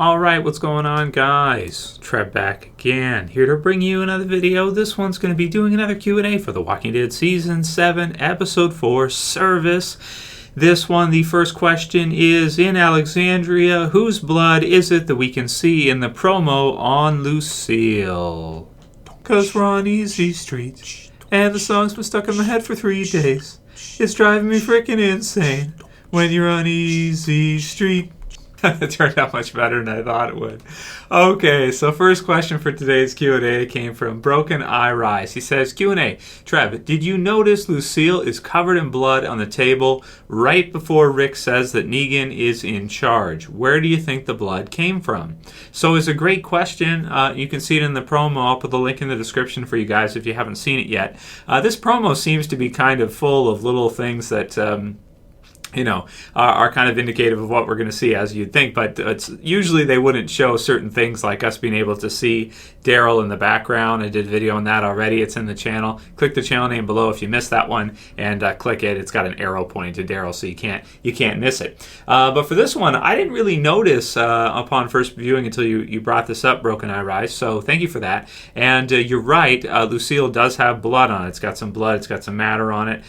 Alright, what's going on, guys? Trev back again, here to bring you another video. This one's going to be doing another Q&A for The Walking Dead Season 7, Episode 4, Service. This one, the first question is, in Alexandria, whose blood is it that we can see in the promo on Lucille? 'Cause we're on easy street, and the song's been stuck in my head for 3 days. It's driving me freaking insane. When you're on easy street. It turned out much better than I thought it would. Okay, so first question for today's Q&A came from BrokeniRise. He says, Q&A, Trev, did you notice Lucille is covered in blood on the table right before Rick says that Negan is in charge? Where do you think the blood came from? So it's a great question. You can see it in the promo. I'll put the link in the description for you guys if you haven't seen it yet. This promo seems to be kind of full of little things that... are kind of indicative of what we're going to see, as you'd think. But usually they wouldn't show certain things like us being able to see Daryl in the background. I did a video on that already. It's in the channel. Click the channel name below if you missed that one, and click it. It's got an arrow pointing to Daryl, so you can't miss it. But for this one, I didn't really notice upon first viewing until you brought this up, BrokeniRise. So thank you for that. And you're right. Lucille does have blood on it. It's got some blood. It's got some matter on it.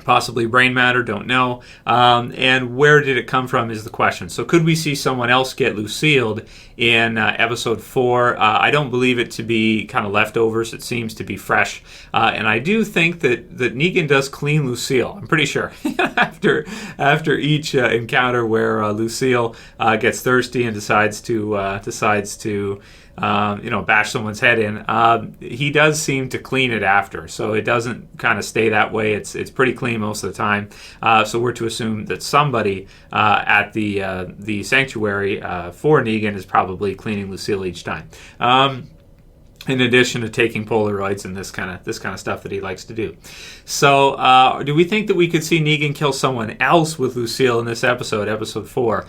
Possibly brain matter, don't know. And where did it come from is the question. So could we see someone else get Lucille'd in episode 4? I don't believe it to be kind of leftovers. It seems to be fresh. And I do think that Negan does clean Lucille. I'm pretty sure. after each encounter where Lucille gets thirsty and decides to bash someone's head in, he does seem to clean it after, so it doesn't kind of stay that way. It's pretty clean most of the time. So we're to assume that somebody at the sanctuary for Negan is probably cleaning Lucille each time. In addition to taking Polaroids and this kind of stuff that he likes to do. So, do we think that we could see Negan kill someone else with Lucille in this episode, episode 4?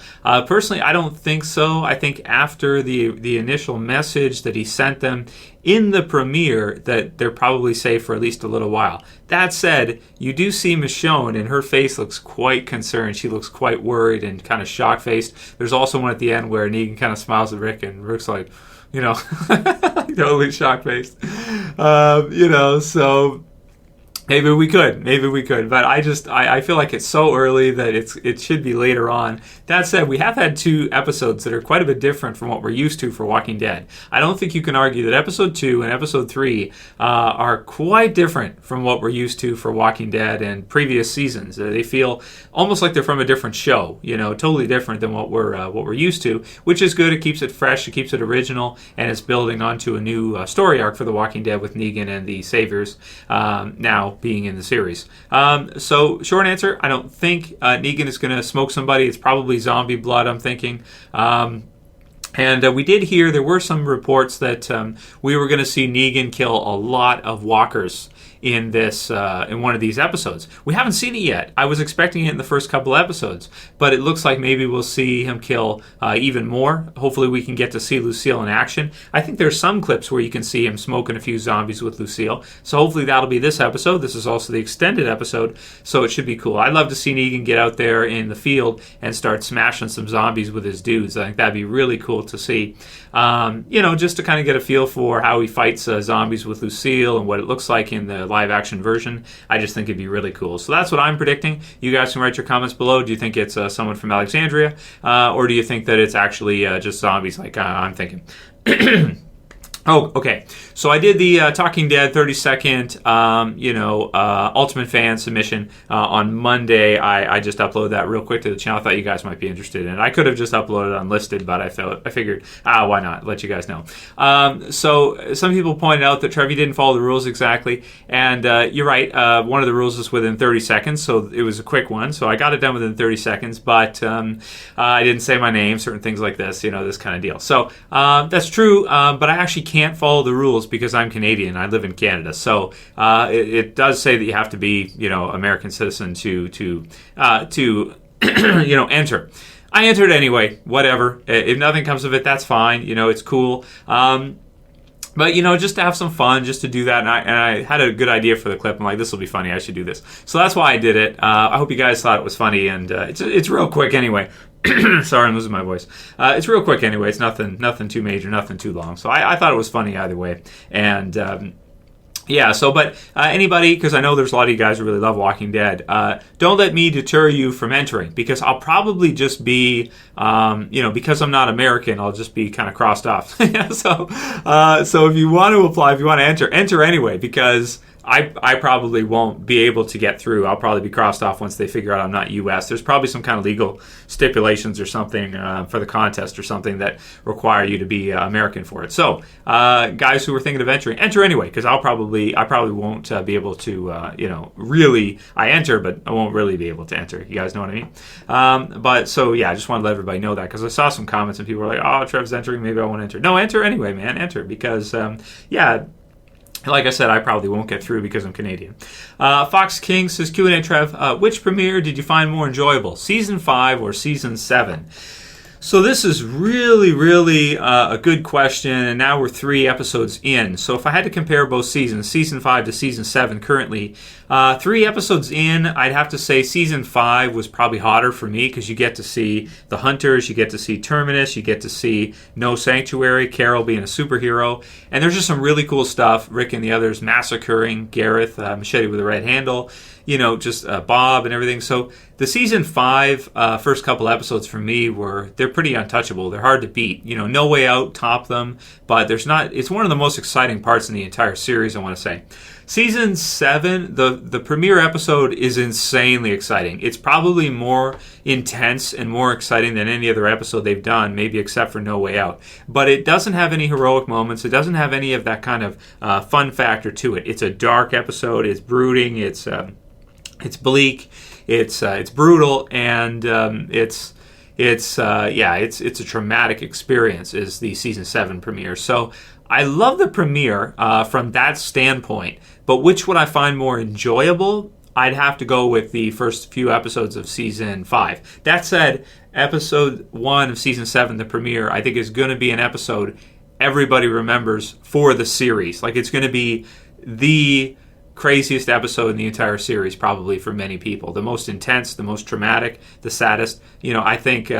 Personally, I don't think so. I think after the initial message that he sent them in the premiere, that they're probably safe for at least a little while. That said, you do see Michonne, and her face looks quite concerned. She looks quite worried and kind of shock-faced. There's also one at the end where Negan kind of smiles at Rick, and Rick's like, totally shock-faced. So maybe we could, but I feel like it's so early that it should be later on. That said, we have had 2 episodes that are quite a bit different from what we're used to for Walking Dead. I don't think you can argue that episode 2 and episode 3 are quite different from what we're used to for Walking Dead and previous seasons. They feel almost like they're from a different show, totally different than what we're used to, which is good. It keeps it fresh, it keeps it original, and it's building onto a new story arc for The Walking Dead with Negan and the Saviors now being in the series. So short answer, I don't think Negan is going to smoke somebody. It's probably zombie blood, I'm thinking. And we did hear, there were some reports that we were going to see Negan kill a lot of walkers in one of these episodes. We haven't seen it yet. I was expecting it in the first couple episodes, but it looks like maybe we'll see him kill even more. Hopefully we can get to see Lucille in action. I think there's some clips where you can see him smoking a few zombies with Lucille, so hopefully that'll be this episode. This is also the extended episode, so it should be cool. I'd love to see Negan get out there in the field and start smashing some zombies with his dudes. I think that'd be really cool to see. Just to kind of get a feel for how he fights zombies with Lucille and what it looks like in the live action version. I just think it'd be really cool. So that's what I'm predicting. You guys can write your comments below. Do you think it's someone from Alexandria, or do you think that it's actually just zombies like I'm thinking? Oh, okay. So I did the Talking Dead 30-second, Ultimate Fan submission on Monday. I just uploaded that real quick to the channel. I thought you guys might be interested in it. I could have just uploaded it unlisted, but I figured, why not? Let you guys know. So some people pointed out that Trev didn't follow the rules exactly, and you're right. One of the rules is within 30 seconds, so it was a quick one. So I got it done within 30 seconds, but I didn't say my name, certain things like this, this kind of deal. So that's true, but I actually can't follow the rules because I'm Canadian. I live in Canada, so it does say that you have to be, American citizen to enter. I entered anyway. Whatever. If nothing comes of it, that's fine. It's cool. But, just to have some fun, just to do that, and I had a good idea for the clip. I'm like, this will be funny. I should do this. So that's why I did it. I hope you guys thought it was funny, and it's real quick anyway. Sorry, I'm losing my voice. It's real quick anyway. It's nothing too major, nothing too long. So I thought it was funny either way. And yeah, so, but anybody, because I know there's a lot of you guys who really love Walking Dead, don't let me deter you from entering, because I'll probably just be, because I'm not American, I'll just be kind of crossed off. So if you want to apply, if you want to enter anyway, because I probably won't be able to get through. I'll probably be crossed off once they figure out I'm not U.S. There's probably some kind of legal stipulations or something for the contest or something that require you to be American for it. So, guys who are thinking of entering, enter anyway, because I probably won't be able to, really, I enter, but I won't really be able to enter. You guys know what I mean? But so, yeah, I just wanted to let everybody know that, because I saw some comments and people were like, oh, Trev's entering, maybe I won't enter. No, enter anyway, man, enter, because, like I said, I probably won't get through because I'm Canadian. Fox King says, Q&A, Trev, which premiere did you find more enjoyable, Season 5 or Season 7? So this is really, really a good question, and now we're 3 episodes in. So if I had to compare both seasons, Season 5 to Season 7 currently, 3 episodes in, I'd have to say Season 5 was probably hotter for me, because you get to see the Hunters, you get to see Terminus, you get to see No Sanctuary, Carol being a superhero, and there's just some really cool stuff. Rick and the others massacring Gareth, Machete with a Red Handle, just Bob and everything. So the Season 5 first couple episodes for me they're pretty untouchable. They're hard to beat. No Way Out topped them, but it's one of the most exciting parts in the entire series, I want to say. Season 7, the premiere episode is insanely exciting. It's probably more intense and more exciting than any other episode they've done, maybe except for No Way Out. But it doesn't have any heroic moments. It doesn't have any of that kind of fun factor to it. It's a dark episode. It's brooding. It's bleak. It's brutal, and it's a traumatic experience. Is the Season 7 premiere. So I love the premiere from that standpoint. But which would I find more enjoyable? I'd have to go with the first few episodes of Season 5. That said, Episode 1 of Season 7, the premiere, I think is going to be an episode everybody remembers for the series. Like, it's going to be the craziest episode in the entire series, probably, for many people. The most intense, the most traumatic, the saddest. I think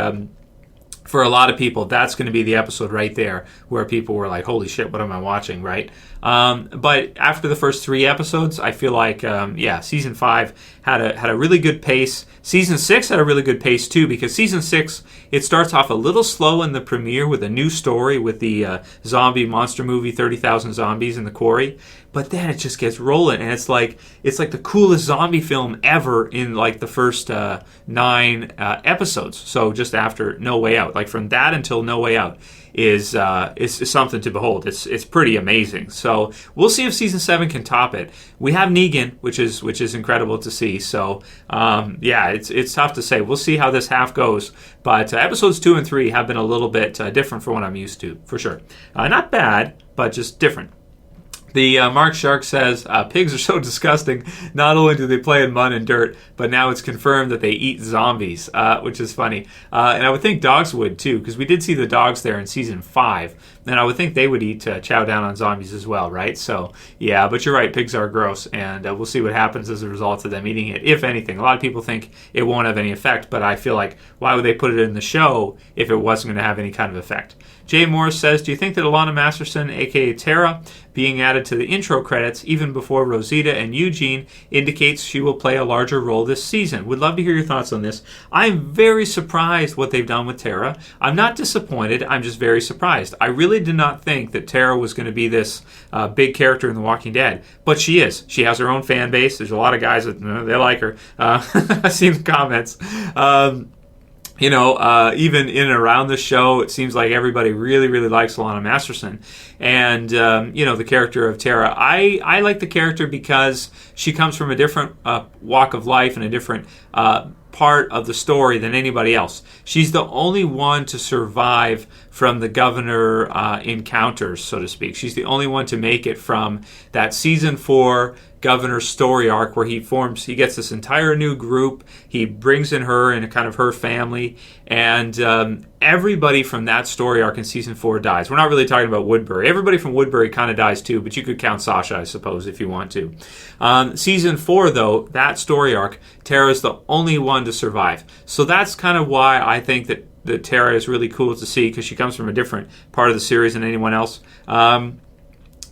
for a lot of people, that's going to be the episode right there where people were like, holy shit, what am I watching, right? But after the first 3 episodes, I feel like, Season 5 had a really good pace. Season 6 had a really good pace, too, because Season 6, it starts off a little slow in the premiere with a new story with the zombie monster movie, 30,000 Zombies in the Quarry. But then it just gets rolling, and it's like the coolest zombie film ever in like the first 9 episodes. So just after No Way Out, like from that until No Way Out, is something to behold. It's pretty amazing. So we'll see if Season 7 can top it. We have Negan, which is incredible to see. So it's tough to say. We'll see how this half goes. But episodes 2 and 3 have been a little bit different from what I'm used to, for sure. Not bad, but just different. The BrokeniRise says, pigs are so disgusting. Not only do they play in mud and dirt, but now it's confirmed that they eat zombies, which is funny. And I would think dogs would, too, because we did see the dogs there in Season 5. And I would think they would chow down on zombies as well, right? So, yeah, but you're right, pigs are gross. And we'll see what happens as a result of them eating it, if anything. A lot of people think it won't have any effect, but I feel like, why would they put it in the show if it wasn't going to have any kind of effect? Jay Morris says, do you think that Alanna Masterson, a.k.a. Tara, being added to the intro credits even before Rosita and Eugene indicates she will play a larger role this season? Would love to hear your thoughts on this. I'm very surprised what they've done with Tara. I'm not disappointed. I'm just very surprised. I really did not think that Tara was going to be this big character in The Walking Dead, but she is. She has her own fan base. There's a lot of guys that they like her. I've seen the comments. Even in and around the show, it seems like everybody really, really likes Alanna Masterson. And, the character of Tara. I like the character because she comes from a different walk of life and a different part of the story than anybody else. She's the only one to survive from the governor encounters, so to speak. She's the only one to make it from that Season 4 governor story arc where he gets this entire new group. He brings in her and kind of her family, and everybody from that story arc in season 4 dies. We're not really talking about Woodbury. Everybody from Woodbury kind of dies too, but you could count Sasha, I suppose, if you want to. Season 4, though, that story arc, Tara's the only one to survive. So that's kind of why I think that Tara is really cool to see, because she comes from a different part of the series than anyone else.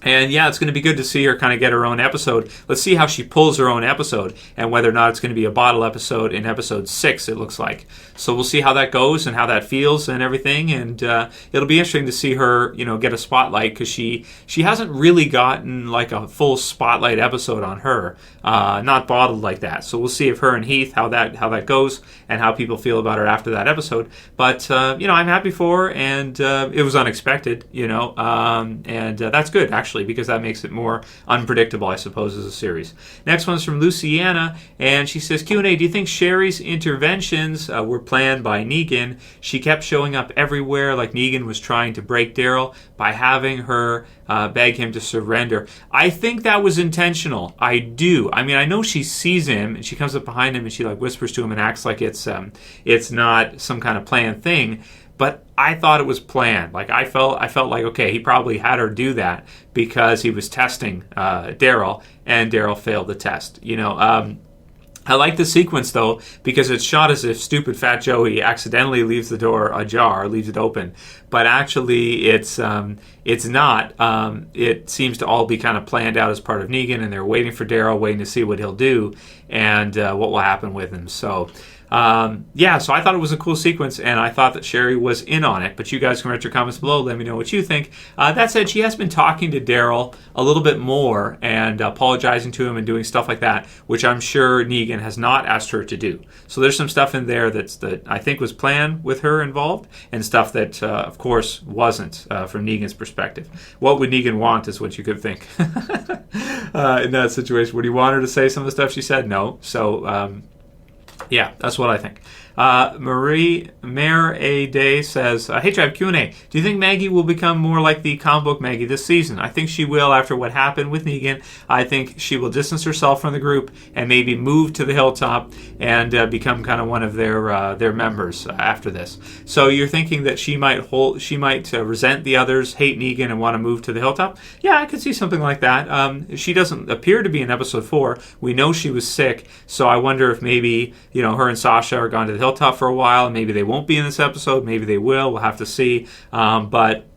And yeah, it's going to be good to see her kind of get her own episode. Let's see how she pulls her own episode, and whether or not it's going to be a bottle episode in episode 6, it looks like. So we'll see how that goes and how that feels and everything. And it'll be interesting to see her, get a spotlight, because she hasn't really gotten like a full spotlight episode on her, not bottled like that. So we'll see if her and Heath, how that goes, and how people feel about her after that episode. But I'm happy for her, and it was unexpected, and that's good actually, because that makes it more unpredictable, I suppose, as a series. Next one's from Luciana, and she says, Q&A, do you think Sherry's interventions were planned by Negan? She kept showing up everywhere, like Negan was trying to break Daryl by having her beg him to surrender. I think that was intentional. I do. I mean, I know she sees him, and she comes up behind him, and she like whispers to him and acts like it's not some kind of planned thing. But I thought it was planned. Like I felt like, okay, he probably had her do that because he was testing Daryl, and Daryl failed the test. I like the sequence though, because it's shot as if stupid Fat Joey accidentally leaves the door ajar, leaves it open, but actually it's not. It seems to all be kind of planned out as part of Negan, and they're waiting for Daryl, waiting to see what he'll do and what will happen with him. So. So I thought it was a cool sequence, and I thought that Sherry was in on it. But you guys can write your comments below. Let me know what you think. That said, she has been talking to Daryl a little bit more and apologizing to him and doing stuff like that, which I'm sure Negan has not asked her to do. So there's some stuff in there that I think was planned with her involved, and stuff that, of course, wasn't from Negan's perspective. What would Negan want is what you could think in that situation. Would he want her to say some of the stuff she said? No. So... yeah, that's what I think. Mayor A. Day says, hey, Trev, Q&A. Do you think Maggie will become more like the comic book Maggie this season? I think she will after what happened with Negan. I think she will distance herself from the group and maybe move to the hilltop and become kind of one of their members after this. So you're thinking that she might resent the others, hate Negan, and want to move to the hilltop? Yeah, I could see something like that. She doesn't appear to be in episode 4. We know she was sick, so I wonder if maybe her and Sasha are gone to the hilltop for a while, and maybe they won't be in this episode, maybe they will, we'll have to see. But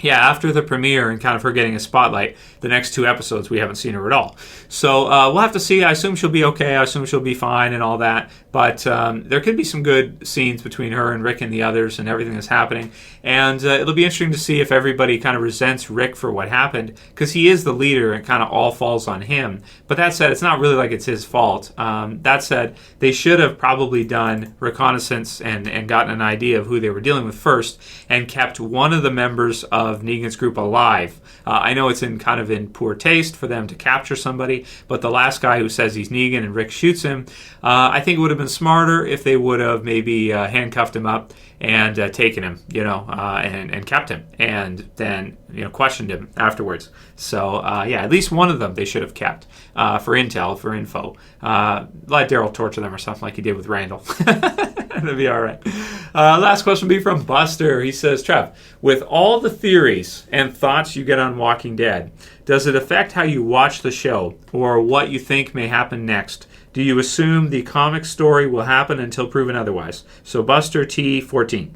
yeah, after the premiere and kind of her getting a spotlight, the next 2 episodes we haven't seen her at all. So we'll have to see. I assume she'll be okay. I assume she'll be fine and all that. But there could be some good scenes between her and Rick and the others and everything that's happening. And it'll be interesting to see if everybody kind of resents Rick for what happened, because he is the leader and kind of all falls on him. But that said, it's not really like it's his fault. That said, they should have probably done reconnaissance and gotten an idea of who they were dealing with first, and kept one of the members of Negan's group alive. I know it's in poor taste for them to capture somebody, but the last guy who says he's Negan and Rick shoots him, I think it would have been smarter if they would have maybe handcuffed him up and taken him, and kept him, and then questioned him afterwards. So at least one of them they should have kept for intel, for info. Let Daryl torture them or something like he did with Randall. That'd be all right. Last question will be from Buster. He says, Trev, with all the theories and thoughts you get on Walking Dead, does it affect how you watch the show or what you think may happen next? Do you assume the comic story will happen until proven otherwise? So Buster T14.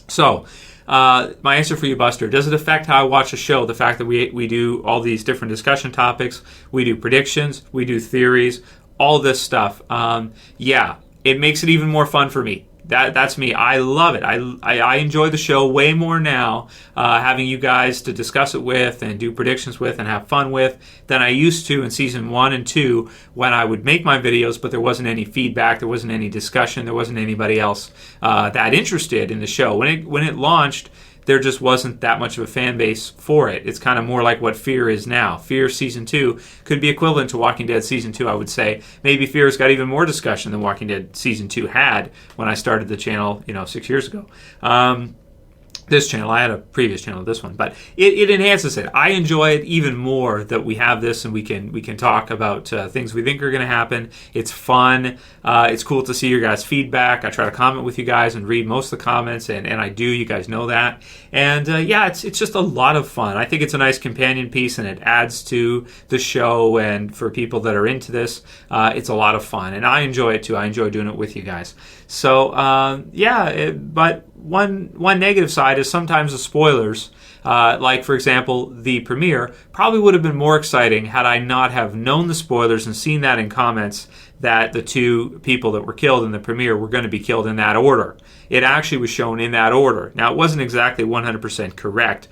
So my answer for you, Buster, does it affect how I watch the show, the fact that we do all these different discussion topics, we do predictions, we do theories, all this stuff? Yeah, it makes it even more fun for me. That's me. I love it. I enjoy the show way more now, having you guys to discuss it with and do predictions with and have fun with, than I used to in season 1 and 2 when I would make my videos, but there wasn't any feedback, there wasn't any discussion, there wasn't anybody else that interested in the show. When it launched, there just wasn't that much of a fan base for it. It's kind of more like what Fear is now. Fear Season 2 could be equivalent to Walking Dead Season 2, I would say. Maybe Fear's got even more discussion than Walking Dead Season 2 had when I started the channel, 6 years ago. this channel. I had a previous channel, this one, but it enhances it. I enjoy it even more that we have this and we can talk about things we think are going to happen. It's fun. It's cool to see your guys' feedback. I try to comment with you guys and read most of the comments, and I do. You guys know that. And yeah, it's just a lot of fun. I think it's a nice companion piece, and it adds to the show. And for people that are into this, it's a lot of fun, and I enjoy it too. I enjoy doing it with you guys. So yeah, but one negative side is sometimes the spoilers. Like, for example, the premiere probably would have been more exciting had I not have known the spoilers and seen that in comments that the two people that were killed in the premiere were going to be killed in that order. It actually was shown in that order. Now, it wasn't exactly 100% correct.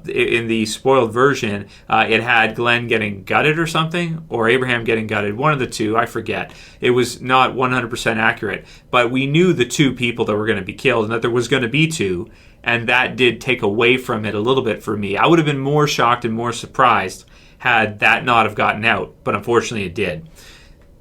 In the spoiled version, it had Glenn getting gutted or something, or Abraham getting gutted. One of the two, I forget. It was not 100% accurate. But we knew the two people that were going to be killed and that there was going to be two, and that did take away from it a little bit for me. I would have been more shocked and more surprised had that not have gotten out, but unfortunately it did.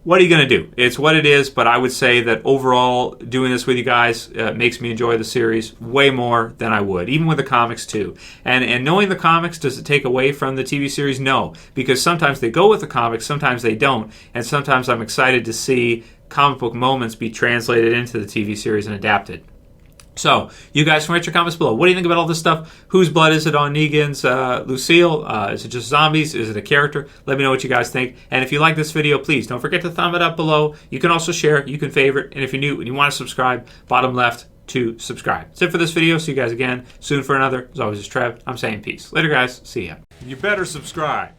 What are you going to do? It's what it is, but I would say that overall, doing this with you guys makes me enjoy the series way more than I would, even with the comics too. And knowing the comics, does it take away from the TV series? No, because sometimes they go with the comics, sometimes they don't, and sometimes I'm excited to see comic book moments be translated into the TV series and adapted. So, you guys can write your comments below. What do you think about all this stuff? Whose blood is it on Negan's Lucille? Is it just zombies? Is it a character? Let me know what you guys think. And if you like this video, please don't forget to thumb it up below. You can also share. You can favorite. And if you're new and you want to subscribe, bottom left to subscribe. That's it for this video. See you guys again soon for another. As always, it's Trev. I'm saying peace. Later, guys. See ya. You better subscribe.